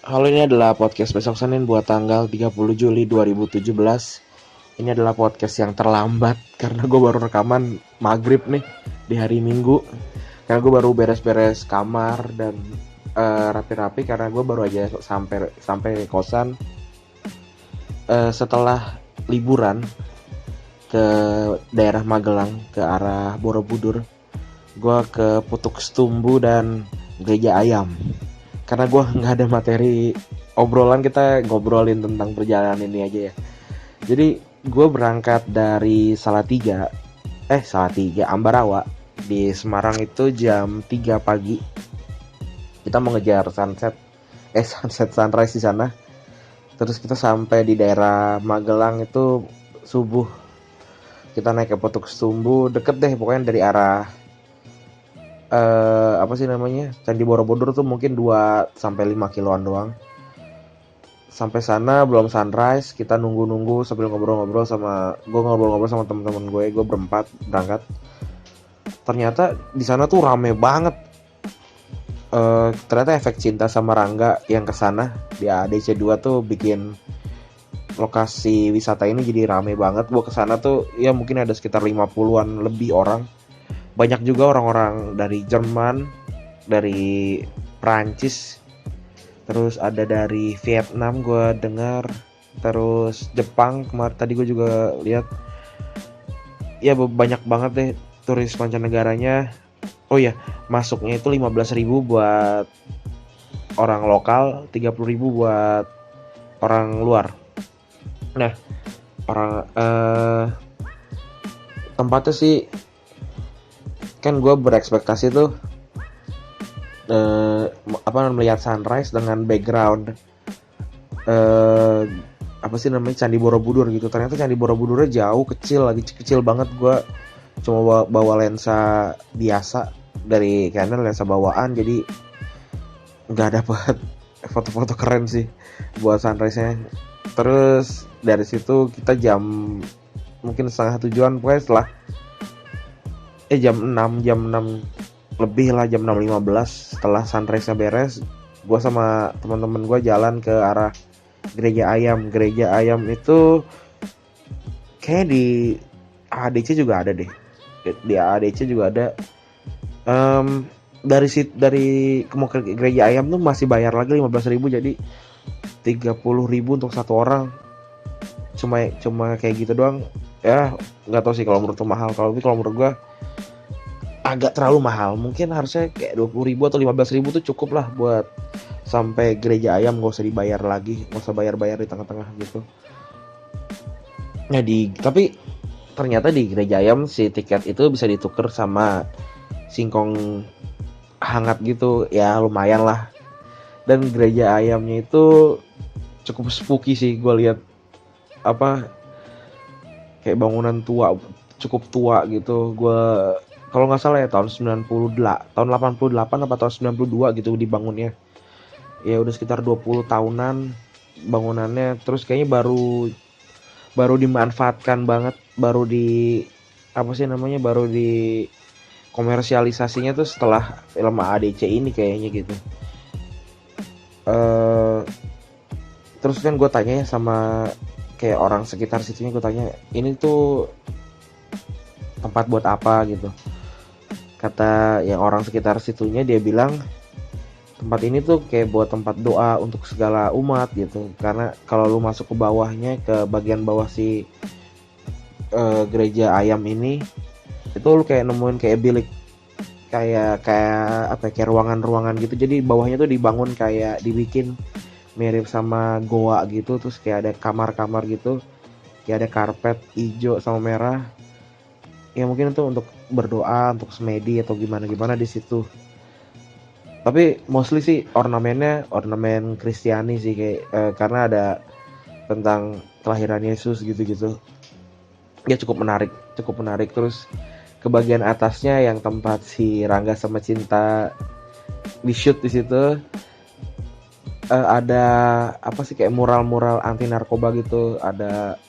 Halo, ini adalah podcast besok Senin buat tanggal 30 Juli 2017. Ini adalah podcast yang terlambat karena gue baru rekaman maghrib nih di hari Minggu. Karena gue baru beres-beres kamar dan rapi-rapi karena gue baru aja sampai kosan setelah liburan ke daerah Magelang ke arah Borobudur. Gue ke Putuk Setumbu dan Gereja Ayam. Karena gue nggak ada materi obrolan, kita ngobrolin tentang perjalanan ini aja ya. Jadi gue berangkat dari Salatiga Ambarawa di Semarang itu jam 3 pagi. Kita mau ngejar sunrise di sana. Terus kita sampai di daerah Magelang itu subuh. Kita naik ke Putuk Setumbu, deket deh pokoknya dari arah apa sih namanya, Candi Borobudur tuh mungkin 2 sampai 5 kiloan doang. Sampai sana belum sunrise, kita nunggu sambil ngobrol-ngobrol sama teman-teman gue berempat berangkat. Ternyata di sana tuh rame banget. Ternyata efek cinta sama Rangga yang kesana di ADC 2 tuh bikin lokasi wisata ini jadi rame banget. Gue kesana tuh ya mungkin ada sekitar 50-an lebih orang. Banyak juga orang-orang dari Jerman, dari Prancis, terus ada dari Vietnam gue dengar, terus Jepang kemarin tadi gue juga lihat. Ya banyak banget deh turis mancanegaranya. Oh ya, masuknya itu 15.000 buat orang lokal, 30.000 buat orang luar. Nah, orang tempatnya sih kan gue berekspektasi tuh melihat sunrise dengan background apa sih namanya, Candi Borobudur gitu. Ternyata Candi Borobudurnya jauh, kecil banget. Gue cuma bawa lensa biasa dari Canon, lensa bawaan, jadi nggak dapet foto-foto keren sih buat sunrise-nya. Terus dari situ kita mungkin setengah tujuan, pokoknya setelah jam 6 lebih lah, jam 6.15 setelah sunrise-nya beres, gue sama teman-teman gue jalan ke arah Gereja Ayam itu kayak di ADC juga ada deh. Di ADC juga ada. Dari mau ke Gereja Ayam tuh masih bayar lagi 15.000, jadi 30.000 untuk satu orang. Cuma kayak gitu doang. Ya nggak tahu sih kalau menurut tuh mahal. Kalau menurut gue agak terlalu mahal. Mungkin harusnya kayak 20.000 atau 15.000 tuh cukup lah buat sampai Gereja Ayam, nggak usah dibayar lagi, nggak usah bayar di tengah-tengah gitu. Nah tapi ternyata di Gereja Ayam si tiket itu bisa ditukar sama singkong hangat gitu, ya lumayan lah. Dan Gereja Ayamnya itu cukup spooky sih, gue lihat apa kayak bangunan tua, cukup tua gitu. Gue kalau nggak salah ya tahun 88 apa tahun 92 gitu dibangunnya. Ya udah sekitar 20 tahunan bangunannya. Terus kayaknya baru dimanfaatkan banget, baru di komersialisasinya tuh setelah film ADC ini kayaknya gitu. Terus kan gue tanya ya sama kayak orang sekitar situnya, gue tanya ini tuh tempat buat apa gitu. Kata yang orang sekitar situnya, dia bilang tempat ini tuh kayak buat tempat doa untuk segala umat gitu. Karena kalau lu masuk ke bawahnya, ke bagian bawah si Gereja Ayam ini, itu lu kayak nemuin kayak bilik, kayak ruangan-ruangan gitu. Jadi bawahnya tuh dibikin mirip sama goa gitu. Terus kayak ada kamar-kamar gitu, kayak ada karpet hijau sama merah. Ya mungkin itu untuk berdoa, untuk semedi atau gimana di situ. Tapi mostly sih ornamen Kristiani sih, kayak karena ada tentang kelahiran Yesus gitu-gitu. Ya cukup menarik. Terus ke bagian atasnya yang tempat si Rangga sama Cinta di shoot di situ, ada apa sih kayak mural anti narkoba gitu. Ada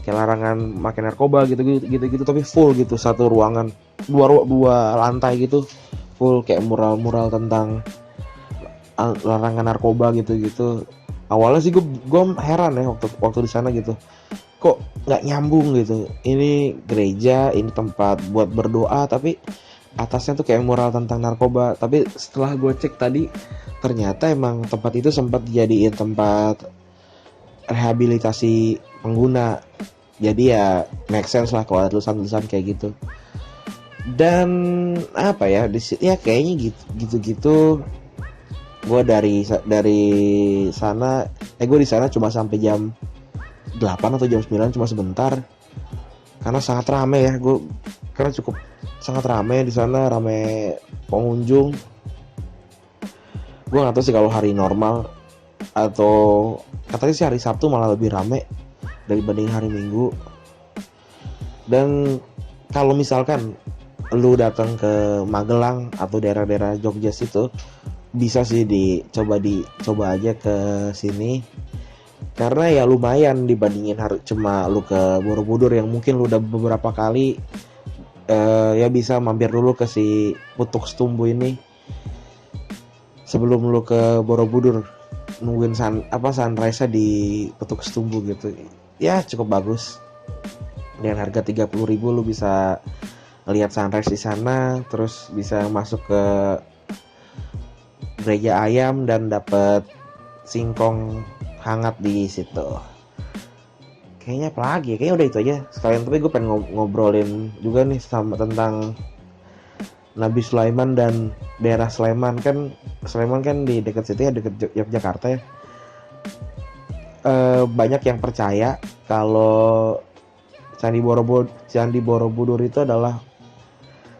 kayak larangan makan narkoba gitu, tapi full gitu, satu ruangan, dua lantai gitu, full kayak mural tentang larangan narkoba gitu-gitu. Awalnya sih gue heran ya waktu di sana gitu, kok nggak nyambung gitu, ini gereja, ini tempat buat berdoa, tapi atasnya tuh kayak moral tentang narkoba. Tapi setelah gue cek tadi, ternyata emang tempat itu sempat dijadiin tempat rehabilitasi pengguna. Jadi ya make sense lah kalau ada tulisan-tulisan kayak gitu. Dan apa ya, ya kayaknya gitu. Gue dari sana, gue di sana cuma sampai jam 8 atau jam 9, cuma sebentar. Karena sangat rame ya, karena cukup sangat rame di sana, rame pengunjung. Gue nggak tahu sih kalau hari normal, atau katanya sih hari Sabtu malah lebih rame dibanding hari Minggu. Dan kalau misalkan lu datang ke Magelang atau daerah-daerah Jogja situ, bisa sih dicoba aja ke sini, karena ya lumayan dibandingin cuma lu ke Borobudur yang mungkin lu udah beberapa kali. Ya bisa mampir dulu ke si Putuk Setumbu ini sebelum lu ke Borobudur, nungguin sunrise-nya di Putuk Setumbu gitu. Ya cukup bagus, dengan harga 30.000 lu bisa lihat sunrise di sana, terus bisa masuk ke gereja ayam dan dapat singkong hangat di situ. Kayaknya apa lagi? Kayaknya udah itu aja sekalian. Tapi gue pengen ngobrolin juga nih sama tentang Nabi Sulaiman dan daerah Sleman. Sleman kan di dekat situ ya, dekat Yogyakarta ya. Banyak yang percaya kalau Candi Borobudur itu adalah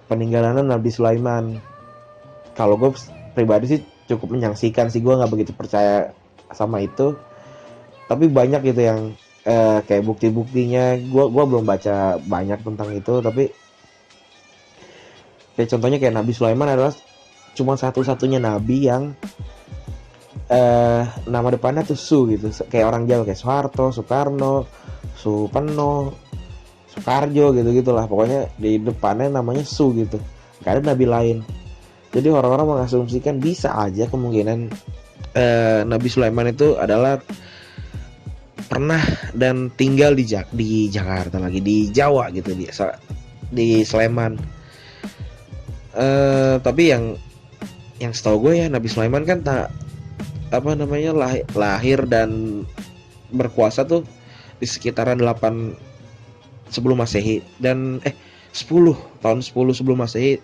peninggalan Nabi Sulaiman. Kalau gue pribadi sih cukup menyaksikan sih, gue nggak begitu percaya sama itu. Tapi banyak gitu yang kayak bukti-buktinya. Gue belum baca banyak tentang itu, tapi kayak contohnya kayak Nabi Sulaiman adalah cuma satu-satunya nabi yang nama depannya tuh Su gitu, kayak orang Jawa kayak Soeharto, Soekarno, Supeno, Soekarjo gitu-gitulah. Pokoknya di depannya namanya Su gitu, gak ada nabi lain. Jadi orang-orang mengasumsikan bisa aja kemungkinan Nabi Sulaiman itu adalah pernah dan tinggal di Jakarta, lagi di Jawa gitu, di Sleman. Tapi yang setahu gue ya, Nabi Sulaiman kan lahir dan berkuasa tuh di sekitaran 8 sebelum Masehi, dan 10 sebelum Masehi.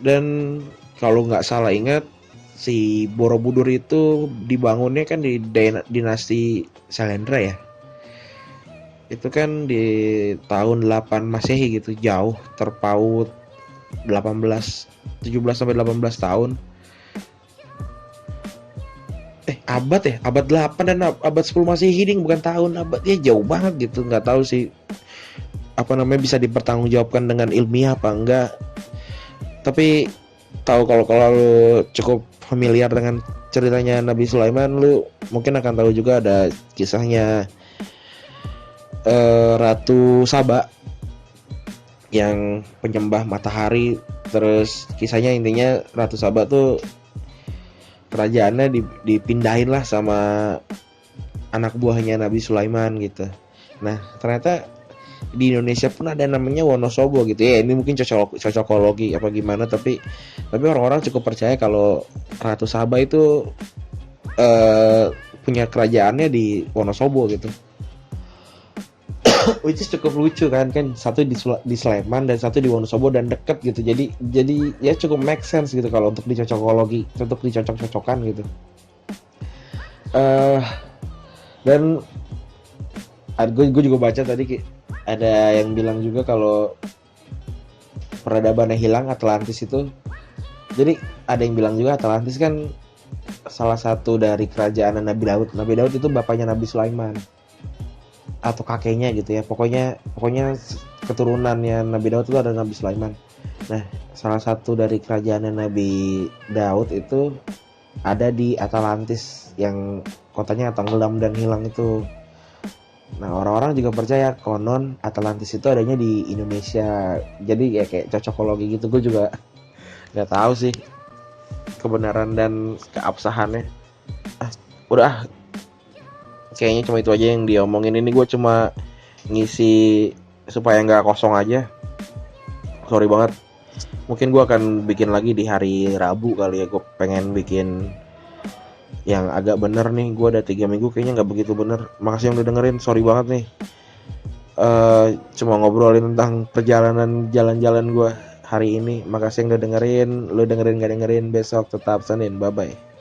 Dan kalau nggak salah ingat, si Borobudur itu dibangunnya kan di dinasti Syailendra ya. Itu kan di tahun 8 Masehi gitu, jauh terpaut 17 sampai 18 tahun. Abad 8 dan abad 10 Masehi, bukan tahun, abadnya jauh banget gitu. Nggak tahu sih bisa dipertanggungjawabkan dengan ilmiah apa enggak. Tapi tahu kalau lu cukup familiar dengan ceritanya Nabi Sulaiman, lu mungkin akan tahu juga ada kisahnya Ratu Saba yang penyembah matahari. Terus kisahnya intinya Ratu Saba tuh kerajaannya dipindahin lah sama anak buahnya Nabi Sulaiman gitu. Nah ternyata di Indonesia pun ada namanya Wonosobo gitu ya. Ini mungkin cocokologi apa gimana, tapi orang-orang cukup percaya kalau Ratu Saba itu punya kerajaannya di Wonosobo gitu. Which is cukup lucu kan satu di Sleman dan satu di Wonosobo dan deket gitu. Jadi ya cukup make sense gitu kalau untuk dicocokologi, untuk dicocok-cocokan gitu. Dan gue juga baca tadi ada yang bilang juga kalau peradabannya hilang, Atlantis itu. Jadi ada yang bilang juga Atlantis kan salah satu dari kerajaan Nabi Daud. Nabi Daud itu bapaknya Nabi Sulaiman atau kakeknya gitu ya. Pokoknya keturunannya Nabi Daud itu ada Nabi Sulaiman. Nah, salah satu dari kerajaan Nabi Daud itu ada di Atlantis yang kotanya tenggelam dan hilang itu. Nah, orang-orang juga percaya konon Atlantis itu adanya di Indonesia. Jadi ya kayak cocokologi gitu. Gue juga nggak tahu sih kebenaran dan keabsahannya. Udah, kayaknya cuma itu aja yang dia omongin. Ini gue cuma ngisi supaya nggak kosong aja. Sorry banget. Mungkin gue akan bikin lagi di hari Rabu kali ya. Gue pengen bikin yang agak bener nih. Gue ada 3 minggu kayaknya nggak begitu bener. Makasih yang udah dengerin. Sorry banget nih. Cuma ngobrolin tentang perjalanan jalan-jalan gue hari ini. Makasih yang udah dengerin. Lu dengerin gak dengerin, besok tetap Senin. Bye bye.